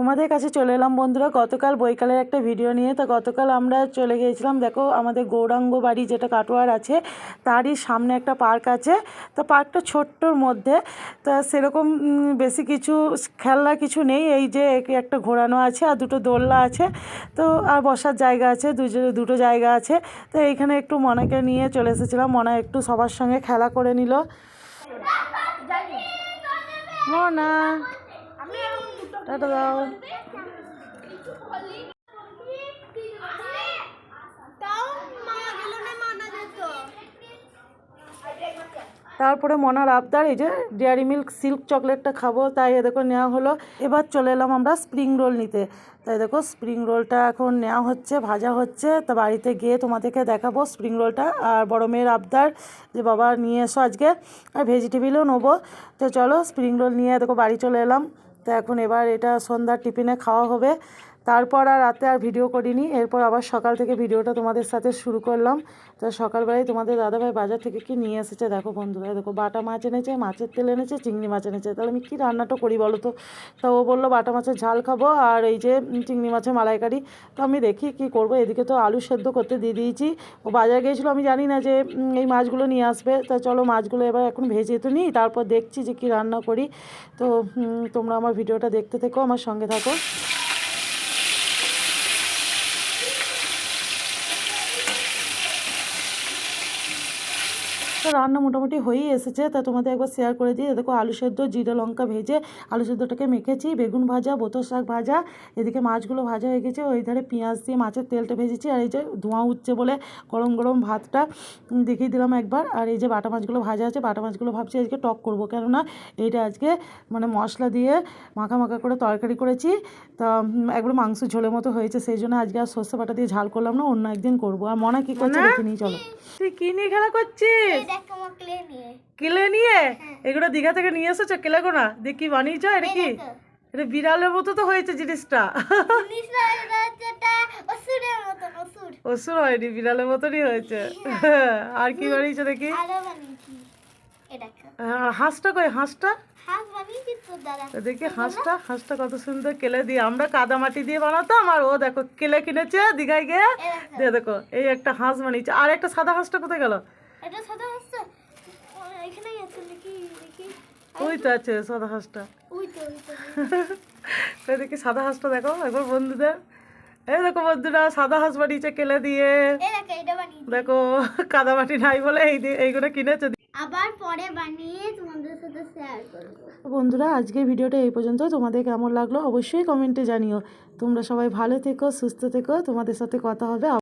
তোমাদের কাছে চলে এলাম বন্ধুরা গতকাল বৈকালের একটা ভিডিও নিয়ে। তো গতকাল আমরা চলে গিয়েছিলাম, দেখো আমাদের গৌরাঙ্গ বাড়ি যেটা কাটোয়ার আছে তারই সামনে একটা পার্ক আছে। তো পার্কটা ছোট্টর মধ্যে, তো সেরকম বেশি কিছু খেলনা কিছু নেই। এই যে একটা ঘোরানো আছে আর দুটো দোলনা আছে, তো আর বসার জায়গা আছে, দুটো জায়গা আছে। তো এইখানে একটু মনাকে নিয়ে চলে এসেছিলাম। মনা একটু সবার সঙ্গে খেলা করে নিল। মনা টাটা দাও। তারপরে মনার আবদার এই যে ডেয়ারি মিল্ক সিল্ক চকলেটটা খাবো, তাই দেখো নেওয়া হলো। এবার চলে এলাম আমরা স্প্রিং রোল নিতে। তাই দেখো স্প্রিং রোলটা এখন নেওয়া হচ্ছে, ভাজা হচ্ছে। তা বাড়িতে গিয়ে তোমাদেরকে দেখাবো স্প্রিং রোলটা। আর বড় মেয়ের আবদার যে বাবা নিয়ে এসো আজকে, আর ভেজিটেবিলও নেবো। তো চলো স্প্রিং রোল নিয়ে দেখো বাড়ি চলে এলাম। তো এখন এবার এটা সন্ধ্যার টিফিনে খাওয়া হবে। তারপর আর রাতে আর ভিডিও করিনি, এরপর আবার সকাল থেকে ভিডিওটা তোমাদের সাথে শুরু করলাম। তো সকালবেলায় তোমাদের দাদাভাই বাজার থেকে কি নিয়ে এসেছে দেখো বন্ধুরা। দেখো বাটা মাছ এনেছে, মাছের তেল এনেছে, চিংড়ি মাছ এনেছে। তাহলে আমি কী রান্নাটা করি বলো তো? তা ও বললো বাটা মাছের ঝাল খাবো আর এই যে চিংড়ি মাছের মালাইকারি। তো আমি দেখি কি করব। এদিকে তো আলু সেদ্ধ করতে দিয়ে দিয়েছি। ও বাজার গিয়েছিলো, আমি জানি না যে এই মাছগুলো নিয়ে আসবে। তা চলো মাছগুলো এবার এখন ভেজে তো নিই, তারপর দেখছি যে কী রান্না করি। তো তোমরা আমার ভিডিওটা দেখতে থেকো, আমার সঙ্গে থাকো। তো রান্না মোটামুটি হয়েই এসেছে। তা তোমাদের একবার শেয়ার করে দিই। দেখো আলু সেদ্ধ জিরে লঙ্কা ভেজে আলু সেদ্ধটাকে মেখেছি, বেগুন ভাজা, বোতল শাক ভাজা, এদিকে মাছগুলো ভাজা হয়ে গেছে। ওই ধারে পেঁয়াজ দিয়ে মাছের তেলটা ভেজেছি। আর এই যে ধোঁয়া উঠছে বলে গরম গরম ভাতটা দেখিয়ে দিলাম একবার। আর এই যে বাটা মাছগুলো ভাজা আছে, বাটা মাছগুলো ভাবছি আজকে টক করবো, কেননা এইটা আজকে মানে মশলা দিয়ে মাখা মাখা করে তরকারি করেছি। তা একবার মাংস ঝোলের মতো হয়েছে, সেই জন্য আজকে আর সর্ষে বাটা দিয়ে ঝাল করলাম না, অন্য একদিন করবো। আর মনা কি করছে দেখে নিই চলো। তুই কি নিয়ে খেলা করছিস? কিলে নিয়ে? এগুলো দীঘা থেকে নিয়ে এসেছো কেলে না? দিয়ে কি বানিয়েছো? এটা কি? এটা বিড়ালের মতো তো হয়েছে জিনিসটা। অসুর হয়নি, বিড়ালের মতনই হয়েছে। আর কি বানিয়েছো দেখি? হাঁসটা কই? হাঁসটা দেখি, হাঁসটা কত সুন্দর কেলে দিয়ে। আমরা কাদা মাটি দিয়ে বানাতাম, আর ও দেখো কেলে কিনেছে দীঘায় গিয়ে। দিয়ে দেখো এই একটা হাঁস বানিয়েছে। আর একটা সাদা হাঁসটা কোথায় গেল? ওই তো আছে সাদা হাঁসটা। দেখি সাদা হাঁসটা দেখো একবার বন্ধুদের। এই দেখো বন্ধুরা, সাদা হাঁস বানিয়েছে কেলে দিয়ে। দেখো কাদা মাটি নাই বলে এইগুলো কিনেছে। আবার পরে বানিয়ে তোমাদের সাথে শেয়ার করব। বন্ধুরা আজকের ভিডিওটা এই পর্যন্ত। তোমাদের কেমন লাগলো অবশ্যই কমেন্টে জানিও। তোমরা সবাই ভালো থেকো, সুস্থ থেকো। তোমাদের সাথে কথা হবে।